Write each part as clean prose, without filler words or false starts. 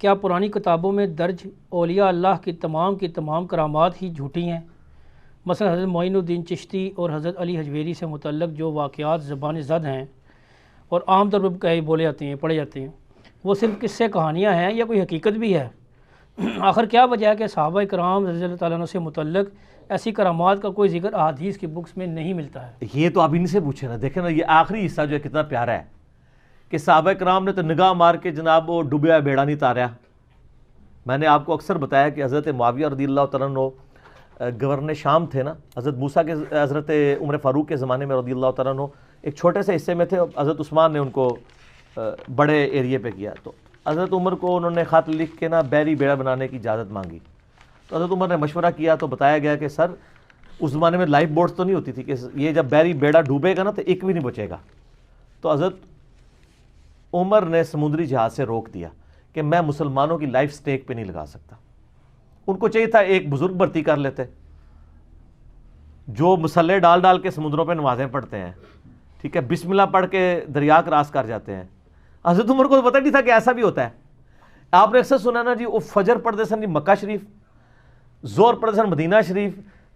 کیا پرانی کتابوں میں درج اولیاء اللہ کی تمام کرامات ہی جھوٹی ہیں؟ مثلا حضرت معین الدین چشتی اور حضرت علی حجویری سے متعلق جو واقعات زبان زد ہیں اور عام طور پر بولے جاتے ہیں پڑھے جاتے ہیں، وہ صرف قصے کہانیاں ہیں یا کوئی حقیقت بھی ہے؟ آخر کیا وجہ ہے کہ صحابہ کرام رضی اللہ تعالیٰ عنہ سے متعلق ایسی کرامات کا کوئی ذکر احادیث کی بکس میں نہیں ملتا ہے؟ یہ تو آپ ان سے پوچھیں نا، دیکھیں نا یہ آخری حصہ جو ہے کتنا پیارا ہے کہ صحابہ کرام نے تو نگاہ مار کے جناب وہ ڈوبیا بیڑا نہیں تاریا۔ میں نے آپ کو اکثر بتایا کہ حضرت معاویہ رضی اللہ تعالیٰ عنہ گورنر شام تھے نا، حضرت عمر فاروق کے زمانے میں رضی اللہ تعالیٰ عنہ ایک چھوٹے سے حصے میں تھے، حضرت عثمان نے ان کو بڑے ایریے پہ کیا، تو حضرت عمر کو انہوں نے خط لکھ کے نا بحری بیڑا بنانے کی اجازت مانگی۔ تو حضرت عمر نے مشورہ کیا تو بتایا گیا کہ سر اس زمانے میں لائف بوٹس تو نہیں ہوتی تھی کہ یہ جب بحری بیڑا ڈوبے گا نا تو ایک بھی نہیں بچے گا۔ تو حضرت عمر نے سمندری جہاز سے روک دیا کہ میں مسلمانوں کی لائف سٹیک پہ نہیں لگا سکتا۔ ان کو چاہیے تھا ایک بزرگ بھرتی کر لیتے جو مسلح ڈال ڈال کے سمندروں پہ نمازیں پڑھتے ہیں، ٹھیک ہے، بسم اللہ پڑھ کے دریا کراس کر جاتے ہیں۔ حضرت عمر کو پتہ نہیں تھا کہ ایسا بھی ہوتا ہے۔ آپ نے اکثر سنا نا جی وہ فجر پڑھتے سن جی مکہ شریف، زور پڑھتے سن مدینہ شریف،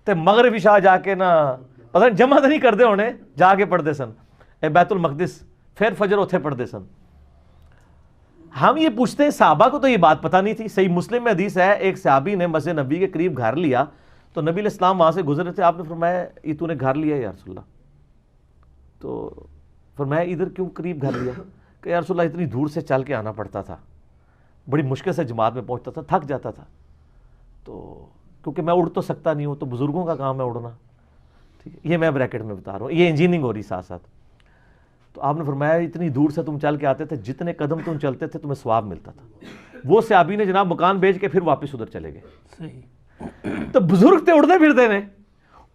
تے مغرب عشاء جا کے نا پتہ نہیں جمع تو نہیں کرتے ہونے، جا کے پڑھتے سن بیت المقدس، پھر فجر اتھے پڑھتے سن۔ ہم یہ پوچھتے ہیں صحابہ کو تو یہ بات پتہ نہیں تھی۔ صحیح مسلم میں حدیث ہے، ایک صحابی نے مسجد نبی کے قریب گھر لیا تو نبی علیہ السلام وہاں سے گزر رہے تھے، آپ نے فرمایا یہ تو نے گھر لیا یا رسول اللہ؟ تو فرمایا ادھر کیوں قریب گھر لیا؟ کہ یا رسول اللہ اتنی دور سے چل کے آنا پڑتا تھا، بڑی مشکل سے جماعت میں پہنچتا تھا، تھک جاتا تھا، تو کیونکہ میں اڑ تو سکتا نہیں ہوں، تو بزرگوں کا کام ہے اڑنا، ٹھیک ہے، یہ میں بریکٹ میں بتا رہا ہوں، یہ انجینئرنگ ہو رہی ساتھ ساتھ۔ تو آپ نے فرمایا اتنی دور سے تم چل کے آتے تھے، جتنے قدم تم چلتے تھے تمہیں ثواب ملتا تھا۔ وہ صحابی نے جناب مکان بیچ کے پھر واپس ادھر چلے گئے۔ صحیح۔ تو بزرگ تھے اڑتے پھرتے نے،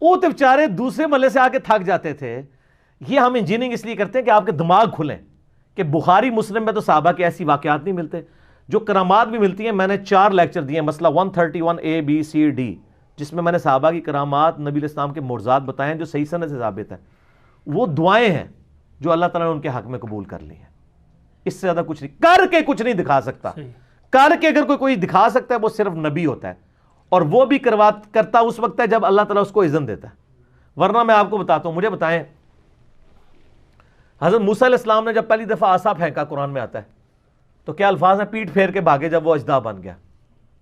وہ تو بیچارے دوسرے محلے سے آ کے تھک جاتے تھے۔ یہ ہم انجینئرنگ اس لیے کرتے ہیں کہ آپ کے دماغ کھلیں کہ بخاری مسلم میں تو صحابہ کے ایسی واقعات نہیں ملتے، جو کرامات بھی ملتی ہیں۔ میں نے 4 لیکچر دیے، مسئلہ 131 A B C D، جس میں نے صحابہ کی کرامات، نبی علیہ السلام کے معجزات بتائے ہیں جو صحیح سند سے ثابت ہیں۔ وہ دعائیں ہیں جو اللہ تعالیٰ نے ان کے حق میں قبول کر لی ہیں، اس سے زیادہ کچھ نہیں، کر کے کچھ نہیں دکھا سکتا۔ کر کے اگر کوئی دکھا سکتا ہے وہ صرف نبی ہوتا ہے، اور وہ بھی کرتا اس وقت ہے جب اللہ تعالیٰ اس کو اذن دیتا ہے، ورنہ میں آپ کو بتاتا ہوں۔ مجھے بتائیں حضرت موسیٰ علیہ السلام نے جب پہلی دفعہ عصا پھینکا، قرآن میں آتا ہے، تو کیا الفاظ ہیں؟ پیٹ پھیر کے بھاگے جب وہ اژدہا بن گیا۔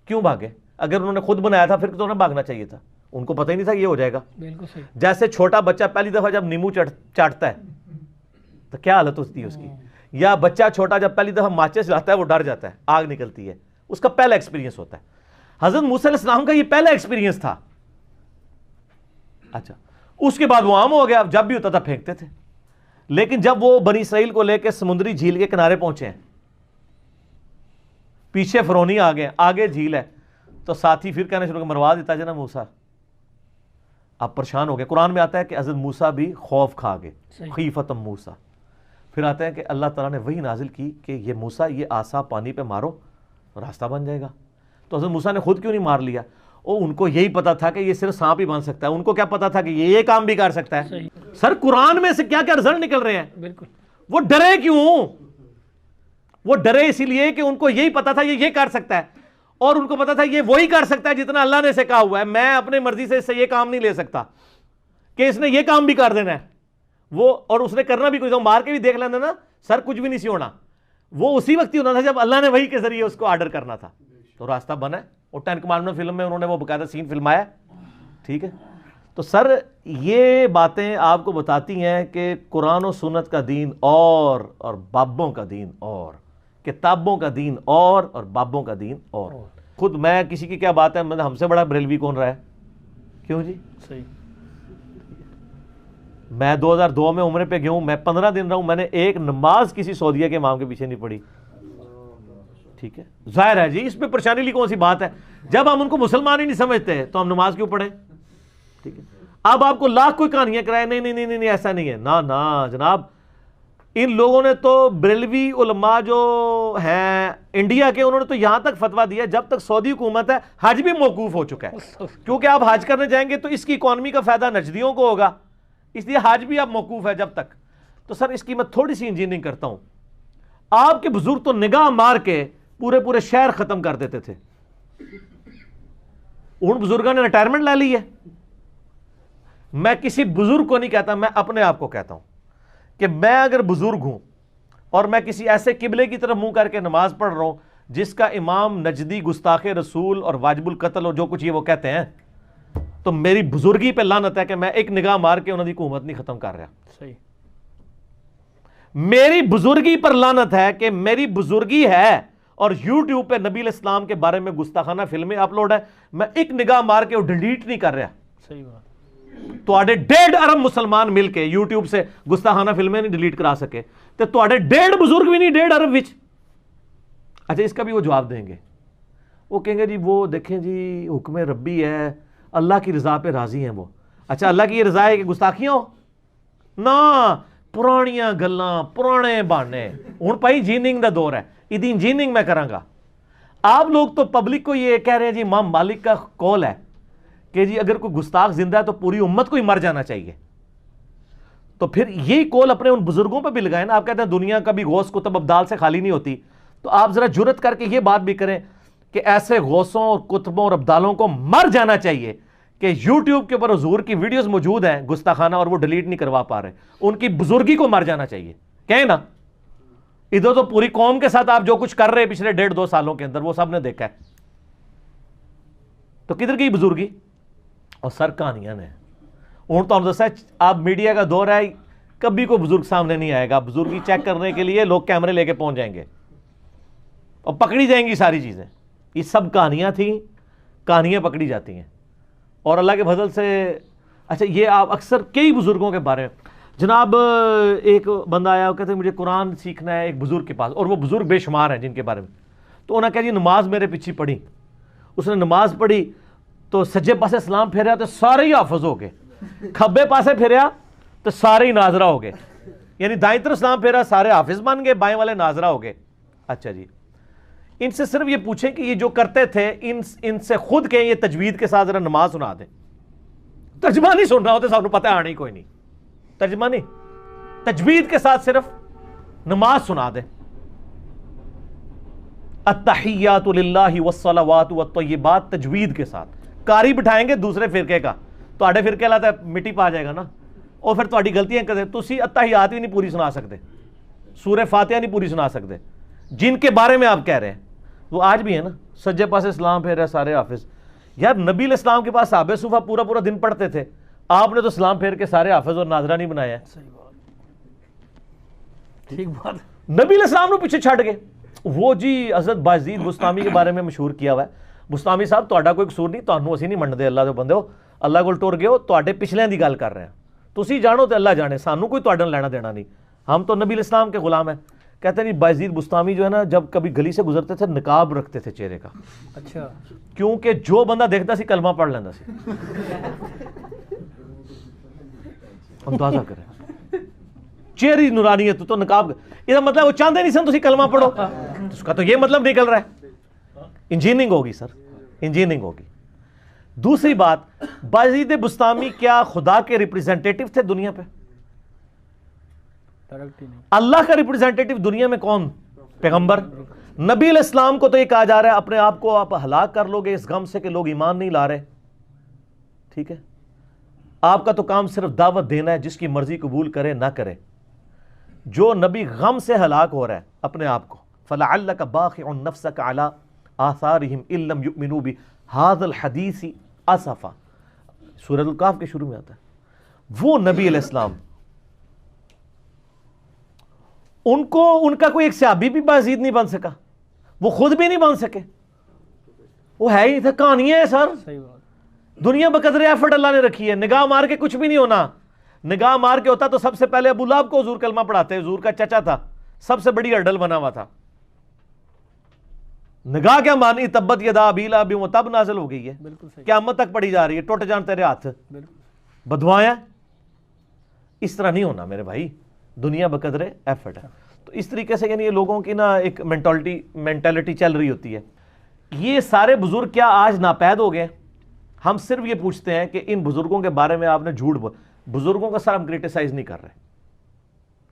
کیوں بھاگے؟ اگر انہوں نے خود بنایا تھا پھر تو انہیں بھاگنا چاہیے تھا، ان کو پتہ ہی نہیں تھا یہ ہو جائے گا۔ بالکل صحیح۔ جیسے چھوٹا بچہ پہلی دفعہ جب نیمبو چاٹتا ہے تو کیا حالت ہوتی ہے اس کی، یا بچہ چھوٹا جب پہلی دفعہ ماچس لاتا ہے وہ ڈر جاتا ہے، آگ نکلتی ہے، اس کا پہلا ایکسپیرینس ہوتا ہے۔ حضرت موسیٰ علیہ السلام کا یہ پہلا ایکسپیرینس تھا۔ اچھا، اس کے بعد وہ عام ہو گیا، جب بھی ہوتا تھا پھینکتے تھے۔ لیکن جب وہ بنی اسرائیل کو لے کے سمندری جھیل کے کنارے پہنچے ہیں، پیچھے فرعونی آ گئے، آگے جھیل ہے، تو ساتھی پھر کہنا شروع کہ مروا دیتا جنا موسیٰ، آپ پریشان ہو گئے۔ قرآن میں آتا ہے کہ حضرت موسیٰ بھی خوف کھا گئے، خیفۃ موسیٰ۔ پھر آتا ہے کہ اللہ تعالیٰ نے وہی نازل کی کہ یہ موسیٰ یہ عصا پانی پہ مارو راستہ بن جائے گا۔ تو حضرت موسیٰ نے خود کیوں نہیں مار لیا؟ ان کو یہی پتا تھا کہ یہ صرف سانپ ہی بن سکتا ہے، ان کو کیا پتا تھا کہ یہ کام بھی کر سکتا ہے؟ سر قرآن میں سے کیا کیا رزلٹ نکل رہے ہیں۔ بالکل۔ وہ ڈرے کیوں؟ وہ ڈرے اسی لیے کہ ان کو یہی پتا تھا یہ کر سکتا ہے، اور ان کو پتا تھا یہ وہی کر سکتا ہے جتنا اللہ نے اسے کہا ہوا ہے۔ میں اپنے مرضی سے اس سے یہ کام نہیں لے سکتا کہ اس نے یہ کام بھی کر دینا ہے، وہ اور اس نے کرنا بھی کوئی مار کے بھی دیکھ لینا نا سر، کچھ بھی نہیں سی ہونا۔ وہ اسی وقت ہی ہونا تھا جب اللہ نے وہی کے ذریعے اس کو آرڈر کرنا تھا، تو راستہ بنا ہے۔ اور 10 کمانڈمنٹ فلم میں انہوں نے وہ باقاعدہ سین فلمایا، ٹھیک ہے۔ تو سر یہ باتیں آپ کو بتاتی ہیں کہ قرآن و سنت کا دین اور بابوں کا دین اور، کتابوں کا دین اور بابوں کا دین اور۔ خود میں کسی کی کیا بات ہے، مطلب ہم سے بڑا بریلوی کون رہا ہے؟ کیوں جی؟ صحیح۔ میں 2002 میں عمرے پہ گیا ہوں، میں 15 دن رہا ہوں، میں نے ایک نماز کسی سعودیہ کے امام کے پیچھے نہیں پڑھی، ٹھیک ہے۔ ظاہر ہے جی اس میں پریشانی لی کون سی بات ہے؟ جب ہم ان کو مسلمان ہی نہیں سمجھتے تو ہم نماز کیوں پڑھیں؟ ٹھیک ہے۔ اب آپ کو لاکھ کوئی کہانیاں کرائے، نہیں نہیں نہیں نہیں ایسا نہیں ہے، نا جناب۔ ان لوگوں نے تو بریلوی علماء جو ہیں انڈیا کے، انہوں نے تو یہاں تک فتویٰ دیا جب تک سعودی حکومت ہے حج بھی موقوف ہو چکا ہے، کیونکہ آپ حج کرنے جائیں گے تو اس کی اکانومی کا فائدہ نجدیوں کو ہوگا، اس لیے حج بھی اب موقوف ہے جب تک۔ تو سر اس کی میں تھوڑی سی انجینئرنگ کرتا ہوں۔ آپ کے بزرگ تو نگاہ مار کے پورے پورے شہر ختم کر دیتے تھے. ان بزرگوں نے ریٹائرمنٹ لے لی ہے. میں کسی بزرگ کو نہیں کہتا, میں اپنے آپ کو کہتا ہوں کہ میں اگر بزرگ ہوں اور میں کسی ایسے قبلے کی طرف منہ کر کے نماز پڑھ رہا ہوں جس کا امام نجدی گستاخ رسول اور واجب القتل اور جو کچھ یہ وہ کہتے ہیں, تو میری بزرگی پہ لعنت ہے کہ میں ایک نگاہ مار کے انہوں کی حکومت نہیں ختم کر رہا. صحیح. میری بزرگی پر لعنت ہے کہ میری بزرگی ہے اور یوٹیوب پہ نبی علیہ السلام کے بارے میں گستاخانہ فلمیں اپلوڈ ہے, میں ایک نگاہ مار کے وہ ڈیلیٹ نہیں کر رہا. صحیح بات. تو 1.5 ارب مسلمان مل کے یوٹیوب سے گستاخانہ فلمیں نہیں ڈیلیٹ کرا سکے, تو 1.5 بزرگ بھی نہیں 1.5 ارب وچ. اچھا اس کا بھی وہ جواب دیں گے, وہ کہیں گے جی وہ دیکھیں جی حکم ربی ہے, اللہ کی رضا پہ راضی ہیں وہ. اچھا اللہ کی یہ رضا ہے کہ گستاخیاں ہو نا, پرانیاں گلاں پرانے بہانے. ہن پائی انجینئرنگ دا دور ہے, ادی انجینئرنگ میں کراں گا. آپ لوگ تو پبلک کو یہ کہہ رہے ہیں جی امام مالک کا قول ہے کہ جی اگر کوئی گستاخ زندہ ہے تو پوری امت کو ہی مر جانا چاہیے. تو پھر یہی قول اپنے ان بزرگوں پہ بھی لگائیں نا. آپ کہتے ہیں دنیا کبھی غوث کتب ابدال سے خالی نہیں ہوتی, تو آپ ذرا جرت کر کے یہ بات بھی کریں کہ ایسے غوثوں اور کتبوں اور ابدالوں کو مر جانا چاہیے کہ یوٹیوب کے اوپر حضور کی ویڈیوز موجود ہیں گستاخانہ اور وہ ڈیلیٹ نہیں کروا پا رہے. ان کی بزرگی کو مر جانا چاہیے. کہیں نا ادھر تو پوری قوم کے ساتھ آپ جو کچھ کر رہے ہیں پچھلے 1.5-2 سالوں کے اندر وہ سب نے دیکھا ہے, تو کدھر گئی بزرگی؟ اور سر کہانیاں نے ہوں تو ہم دسا آپ میڈیا کا دور ہے, کبھی کوئی بزرگ سامنے نہیں آئے گا. بزرگی چیک کرنے کے لیے لوگ کیمرے لے کے پہنچ جائیں گے اور پکڑی جائیں گی ساری چیزیں. یہ سب کہانیاں تھیں, کہانیاں پکڑی جاتی ہیں اور اللہ کے فضل سے. اچھا یہ آپ اکثر کئی بزرگوں کے بارے میں, جناب ایک بندہ آیا وہ کہتے ہیں مجھے قرآن سیکھنا ہے ایک بزرگ کے پاس, اور وہ بزرگ بے شمار ہیں جن کے بارے میں. تو انہوں نے کہا جی نماز میرے پیچھے پڑھی. اس نے نماز پڑھی تو سجے پاسے سلام پھیریا تو سارے ہی حافظ ہو گئے, کھبے پاسے پھیریا تو سارے ہی ناظرہ ہو گئے. یعنی دائیں طرف سلام پھیرا سارے حافظ بن گئے, بائیں والے ناظرہ ہو گئے. اچھا جی ان سے صرف یہ پوچھیں کہ یہ جو کرتے تھے ان سے خود کہیں یہ تجوید کے ساتھ ذرا نماز سنا دیں. ترجمہ نہیں سن رہا ہوتے, سب کو پتہ آنا ہی کوئی نہیں, ترجمہ نہیں, تجوید کے ساتھ صرف نماز سنا دیں. التحیات للہ والصلوات والطیبات تجوید کے ساتھ. کاری بٹھائیں گے دوسرے فرقے کا, تو آڑے فرقے لاتا ہے مٹی پا جائے گا نا, اور پھر تہاڈی غلطیاں کر دے. تسی التحیات بھی نہیں پوری سنا سکتے, سورہ فاتحہ نہیں پوری سنا سکتے, جن کے بارے میں آپ کہہ رہے ہیں وہ آج بھی ہے نا سجے پاسے اسلام پھیر رہے سارے حافظ. یار نبی علیہ السلام کے پاس صحابہ صوفہ پورا پورا دن پڑھتے تھے, آپ نے تو اسلام پھیر کے سارے حافظ اور ناظرہ نہیں بنایا ہے. صحیح بات, ٹھیک بات. نبی علیہ السلام نے پیچھے چھڑ گئے. وہ جی حضرت بازید بستامی کے بارے میں مشہور کیا ہوا ہے, بستامی صاحب تہاڈا کوئی قصور نہیں, تہانوں اسی نہیں منتے, اللہ دے بندے ہو, اللہ کول ٹر گئے ہو, تہاڈے پچھلیاں دی گل کر رہے ہیں, تسی جانو تے اللہ جانے, سانوں کوئی تہاڈے نال لینا دینا نہیں, ہم تو نبی علیہ السلام کے غلام ہیں. کہتے ہیں جی بازید بستامی جو ہے نا جب کبھی گلی سے گزرتے تھے نقاب رکھتے تھے چہرے کا. اچھا, کیونکہ جو بندہ دیکھتا سی کلمہ پڑھ لینا سی. اندازہ کریں چہری نورانیت تو نقاب, یہ مطلب وہ چاہتے نہیں سن تسی کلمہ پڑھو, اس کا تو یہ مطلب نکل رہا ہے. انجینئرنگ ہوگی سر, انجینئرنگ ہوگی. دوسری بات, بازید بستامی کیا خدا کے ریپریزنٹیٹیو تھے دنیا پہ؟ اللہ کا ریپریزنٹیٹیو دنیا میں کون؟ پیغمبر. نبی علیہ السلام کو تو یہ کہا جا رہا ہے اپنے آپ کو آپ ہلاک کر لو گے اس غم سے کہ لوگ ایمان نہیں لا رہے. ٹھیک ہے, آپ کا تو کام صرف دعوت دینا ہے, جس کی مرضی قبول کرے نہ کرے. جو نبی غم سے ہلاک ہو رہا ہے اپنے آپ کو, فَلَعَلَّكَ بَاخِعٌ نَفْسَكَ عَلَىٰ آثَارِهِمْ إِن لَّمْ يُؤْمِنُوا بِهَٰذَا الْحَدِيثِ أَسَفًا, سورۃ الکہف کے شروع میں آتا ہے. وہ نبی علیہ السلام, ان کا کوئی ایک صحابی بھی بازید نہیں بن سکا, وہ خود بھی نہیں بن سکے, وہ ہے ہی تھا, کہانیاں ہیں سر. صحیح بات. دنیا بقدر ایفرٹ اللہ نے رکھی ہے, نگاہ مار کے کچھ بھی نہیں ہونا. نگاہ مار کے ہوتا تو سب سے پہلے ابو لہب کو حضور کلمہ پڑھاتے, حضور کا چچا تھا, سب سے بڑی ہرڈل بنا ہوا تھا. نگاہ کیا مانی, تبت یدا ابی لہب و تب نازل ہو گئی ہے, بالکل صحیح, قیامت تک پڑھی جا رہی ہے, ٹوٹ جان تیرے ہاتھ, بالکل. بدوائیں. اس طرح نہیں ہونا میرے بھائی, دنیا بقدر ایفرٹ ہے. تو اس طریقے سے یعنی یہ لوگوں کی نا ایک مینٹالٹی چل رہی ہوتی ہے. یہ سارے بزرگ کیا آج ناپید ہو گئے؟ ہم صرف یہ پوچھتے ہیں کہ ان بزرگوں کے بارے میں آپ نے جھوٹ بزرگوں کا سر ہم کرٹیسائز نہیں کر رہے,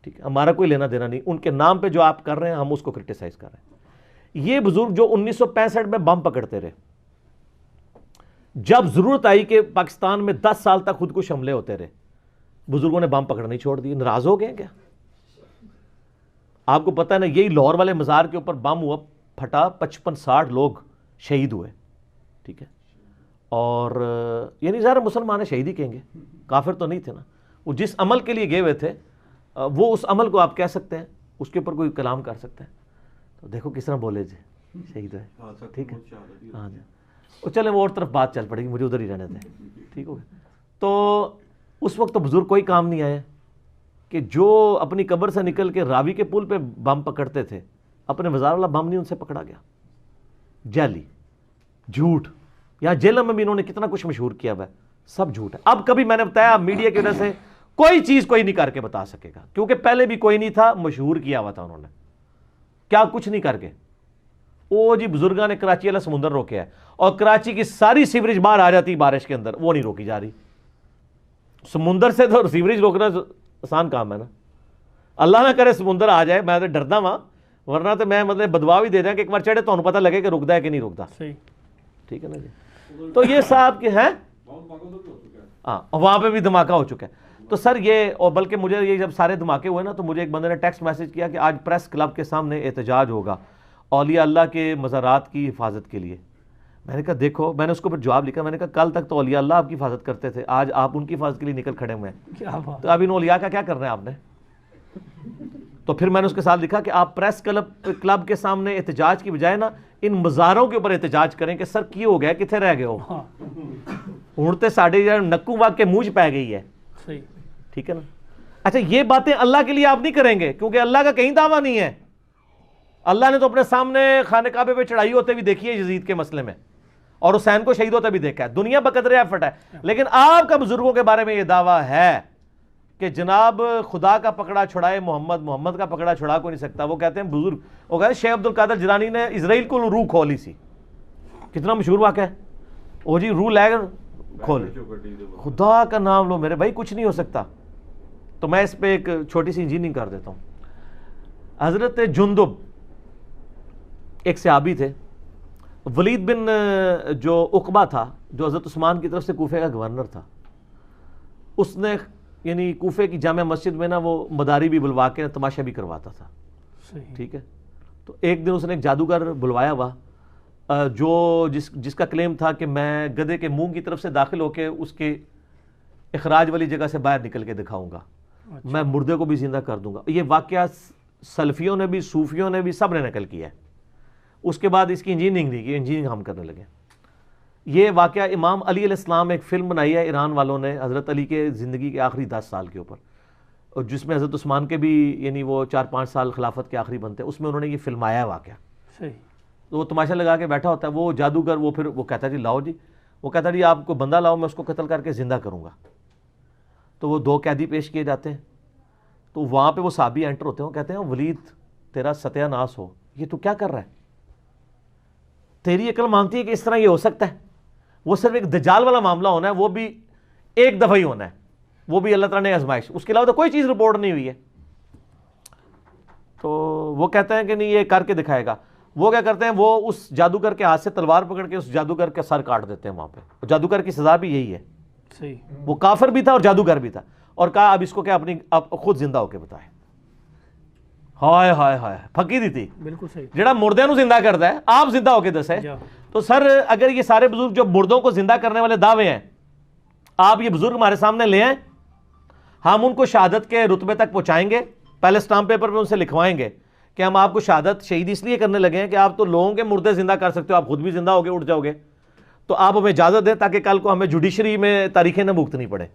ٹھیک ہے, ہمارا کوئی لینا دینا نہیں, ان کے نام پہ جو آپ کر رہے ہیں ہم اس کو کرٹیسائز کر رہے ہیں. یہ بزرگ جو 1965 میں بم پکڑتے رہے، جب ضرورت آئی کہ پاکستان میں 10 سال تک خودکش حملے ہوتے رہے، بزرگوں نے بم پکڑنا چھوڑ دیے. ناراض ہو گئے کیا؟ آپ کو پتہ ہے نا، یہی لاہور والے مزار کے اوپر بم ہوا، پھٹا، 55-60 لوگ شہید ہوئے. ٹھیک ہے، اور یعنی ظاہر مسلمان شہید ہی کہیں گے، کافر تو نہیں تھے نا. وہ جس عمل کے لیے گئے ہوئے تھے، وہ اس عمل کو آپ کہہ سکتے ہیں، اس کے اوپر کوئی کلام کر سکتے ہیں. تو دیکھو کس طرح بولے جی، شہید ہوئے. ٹھیک ہے، ہاں جی. وہ چلیں وہ اور طرف بات چل پڑے گی، مجھے ادھر ہی رہنے دیں. ٹھیک ہو گیا. تو اس وقت تو بزرگ کوئی کام نہیں آئے کہ جو اپنی قبر سے نکل کے راوی کے پل پہ بم پکڑتے تھے، اپنے مزار والا بم نہیں ان سے پکڑا گیا. جعلی، جھوٹ. یا جیلوں میں بھی انہوں نے کتنا کچھ مشہور کیا ہوا ہے، سب جھوٹ ہے. اب کبھی میں نے بتایا میڈیا کی وجہ سے کوئی چیز کوئی نہیں کر کے بتا سکے گا، کیونکہ پہلے بھی کوئی نہیں تھا، مشہور کیا ہوا تھا انہوں نے. کیا کچھ نہیں کر کے. وہ جی بزرگاں نے کراچی والا سمندر روکیا ہے، اور کراچی کی ساری سیوریج باہر آ جاتی بارش کے اندر، وہ نہیں روکی جا رہی. سمندر سے تو سیوریج روکنا آسان کام ہے نا. اللہ نہ کرے سمندر آ جائے، میں تو ڈردا وہاں، ورنہ تو میں مطلب بدوا بھی دے دیں کہ ایک بار چڑھے تو پتہ لگے کہ رکتا ہے کہ نہیں رکتا. ٹھیک ہے نا جی. تو یہ صاحب کے ہیں، ہاں وہاں پہ بھی دھماکہ ہو چکا ہے. تو سر یہ، اور بلکہ مجھے یہ جب سارے دھماکے ہوئے نا، تو مجھے ایک بندے نے ٹیکسٹ میسج کیا کہ آج پریس کلب کے سامنے احتجاج ہوگا اولیاء اللہ کے مزارات کی حفاظت کے لیے. میں نے کہا دیکھو، میں نے اس کو پھر جواب لکھا، میں نے کہا کل تک تو اولیاء اللہ آپ کی حفاظت کرتے تھے، آج آپ ان کی حفاظت کے لیے نکل کھڑے ہوئے ہیں، تو اب ان اولیاء کا کیا کرنا ہے آپ نے؟ تو پھر میں نے اس کے ساتھ لکھا کہ آپ پریس کلب کے سامنے احتجاج کی بجائے نا ان مزاروں کے اوپر احتجاج کریں کہ سر کی ہو گیا، کتنے رہ گئے ہو، اڑتے ساڑھے نکو واگ کے منہ پہ گئی ہے. ٹھیک ہے نا. اچھا یہ باتیں اللہ کے لیے آپ نہیں کریں گے، کیونکہ اللہ کا کہیں دعویٰ نہیں ہے. اللہ نے تو اپنے سامنے خانہ کعبے پہ چڑھائی ہوتے بھی دیکھی ہے یزید کے مسئلے میں، اور حسین کو شہید ہوتے بھی دیکھا ہے. دنیا بقدر ایفٹ ہے. لیکن آپ کا بزرگوں کے بارے میں یہ دعویٰ ہے کہ جناب خدا کا پکڑا چھڑائے محمد، محمد کا پکڑا چھڑا کو نہیں سکتا. وہ کہتے ہیں بزرگ، وہ کہتے ہیں شیخ عبد القادر جیلانی نے اسرائیل کو روح کھولی سی. کتنا مشہور واقعہ ہے وہ جی، روح لے کر کھولی. خدا کا نام لو میرے بھائی، کچھ نہیں ہو سکتا. تو میں اس پہ ایک چھوٹی سی انجینئرنگ کر دیتا ہوں. حضرت جندب ایک صحابی تھے. ولید بن جو عقبہ تھا، جو حضرت عثمان کی طرف سے کوفے کا گورنر تھا، اس نے یعنی کوفے کی جامع مسجد میں نا وہ مداری بھی بلوا کے تماشا بھی کرواتا تھا. ٹھیک ہے. تو ایک دن اس نے ایک جادوگر بلوایا ہوا جو جس کا کلیم تھا کہ میں گدھے کے منہ کی طرف سے داخل ہو کے اس کے اخراج والی جگہ سے باہر نکل کے دکھاؤں گا، میں مردے کو بھی زندہ کر دوں گا. یہ واقعہ سلفیوں نے بھی، صوفیوں نے بھی، سب نے نقل کیا ہے. اس کے بعد اس کی انجینئرنگ نہیں کی، انجینئرنگ ہم کرنے لگے. یہ واقعہ امام علی علیہ السلام ایک فلم بنائی ہے ایران والوں نے حضرت علی کے زندگی کے آخری 10 سال کے اوپر، اور جس میں حضرت عثمان کے بھی یعنی وہ 4-5 سال خلافت کے آخری بنتے ہیں، اس میں انہوں نے یہ فلم آیا ہے واقعہ. تو وہ تماشا لگا کے بیٹھا ہوتا ہے وہ جادوگر. وہ پھر وہ کہتا ہے جی لاؤ جی، وہ کہتا ہے جی آپ کو بندہ لاؤ، میں اس کو قتل کر کے زندہ کروں گا. تو وہ 2 قیدی پیش کیے جاتے ہیں. تو وہاں پہ وہ صحابی انٹر ہوتے ہیں، وہ کہتے ہیں ولید تیرا ستیہ ناس ہو، یہ تو کیا کر رہا ہے؟ تیری عقل مانتی ہے کہ اس طرح یہ ہو سکتا ہے؟ وہ صرف ایک دجال والا معاملہ ہونا ہے، وہ بھی ایک دفعہ ہی ہونا ہے، وہ بھی اللہ تعالیٰ نے آزمائش، اس کے علاوہ تو کوئی چیز رپورٹ نہیں ہوئی ہے. تو وہ کہتے ہیں کہ نہیں یہ کر کے دکھائے گا. وہ کیا کرتے ہیں، وہ اس جادوگر کے ہاتھ سے تلوار پکڑ کے اس جادوگر کا سر کاٹ دیتے ہیں وہاں پہ. جادوگر کی سزا بھی یہی ہے. وہ کافر بھی تھا اور جادوگر بھی تھا، اور کہا اب اس کو کیا اپنی اب خود زندہ ہو کے بتائے. ہائے ہائے ہائے، فقیری تھی. بالکل صحیح. جڑا مردے نو زندہ کرتا ہے آپ زندہ ہو کے دسے. تو سر اگر یہ سارے بزرگ جو مردوں کو زندہ کرنے والے دعوے ہیں، آپ یہ بزرگ ہمارے سامنے لے آئیں، ہم ان کو شہادت کے رتبے تک پہنچائیں گے. پہلے اسٹامپ پیپر پہ ان سے لکھوائیں گے کہ ہم آپ کو شہادت شہید اس لیے کرنے لگے ہیں کہ آپ تو لوگوں کے مردے زندہ کر سکتے ہو، آپ خود بھی زندہ ہو کے اٹھ جاؤ گے، تو آپ ہمیں اجازت دیں تاکہ کل کو ہمیں جوڈیشری میں تاریخیں نہ بھگتنی پڑے.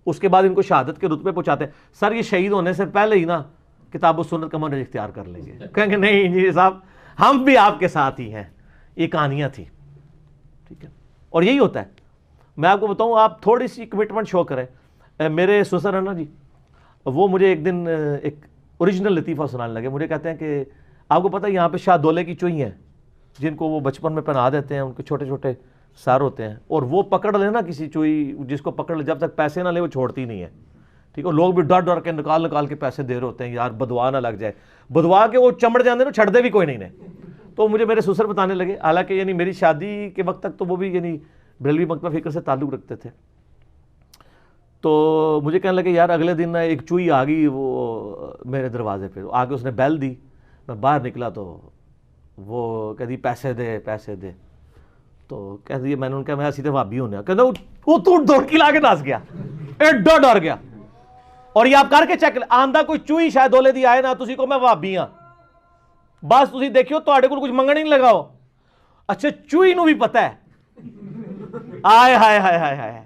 اس کے بعد ان کو شہادت کے رتبے پہنچاتے ہیں. سر یہ شہید ہونے سے پہلے ہی نا کتاب و سنت کا منہج اختیار کر لیں گے، کہیں گے نہیں انجینئر صاحب ہم بھی آپ کے ساتھ ہی ہیں. یہ کہانیاں تھیں. ٹھیک ہے. اور یہی ہوتا ہے. میں آپ کو بتاؤں، آپ تھوڑی سی کمٹمنٹ شو کریں. میرے سسر ہیں نا جی، وہ مجھے ایک دن ایک اوریجنل لطیفہ سنانے لگے. مجھے کہتے ہیں کہ آپ کو پتہ ہے یہاں پہ شاہ دولے کی چوئی ہیں جن کو وہ بچپن میں پہنا دیتے ہیں، ان کے چھوٹے چھوٹے سر ہوتے ہیں، اور وہ پکڑ لے نا کسی چوئی جس کو پکڑ لے، جب تک پیسے نہ لے وہ چھوڑتی نہیں ہے. ٹھیک ہے. لوگ بھی ڈر ڈر کے نکال کے پیسے دے رہے ہوتے ہیں، یار بدوا نہ لگ جائے. بدوا کے وہ چمڑ جاندے نا، چھڑ دے بھی کوئی نہیں نے. تو مجھے میرے سسر بتانے لگے، حالانکہ یعنی میری شادی کے وقت تک تو وہ بھی یعنی بریلوی مکتبہ فکر سے تعلق رکھتے تھے. تو مجھے کہنے لگے یار اگلے دن ایک چوئی آ گئی وہ میرے دروازے پہ، آگے اس نے بیل دی، میں باہر نکلا تو وہ کہہ دی پیسے دے پیسے دے. تو کہہ دی میں نے ان کا میں سیدھے وہابی ہونے کہتا وہ تو دوڑ کے لا کے ناس گیا، ایڈا ڈر گیا. اور یہ آپ کر کے چیک آندہ کوئی چوئی شاید دولے دی آئے نا تسی کو میں وہابی ہاں بس تسی دیکھیو تواڈے کول کچھ منگن نہیں لگاؤ. اچھا چوئی نو بھی پتہ ہے آئے ہائے ہائے ہائے ہائے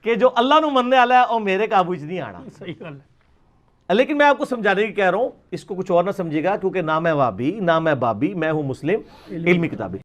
کہ جو اللہ نو مننے والا ہے وہ میرے قابو وچ نہیں آنا. صحیح گل ہے. لیکن میں آپ کو سمجھانے کی کہہ رہا ہوں، اس کو کچھ اور نہ سمجھے گا، کیونکہ نہ میں وہابی نہ میں بابی، میں ہوں مسلم علمی کتابی.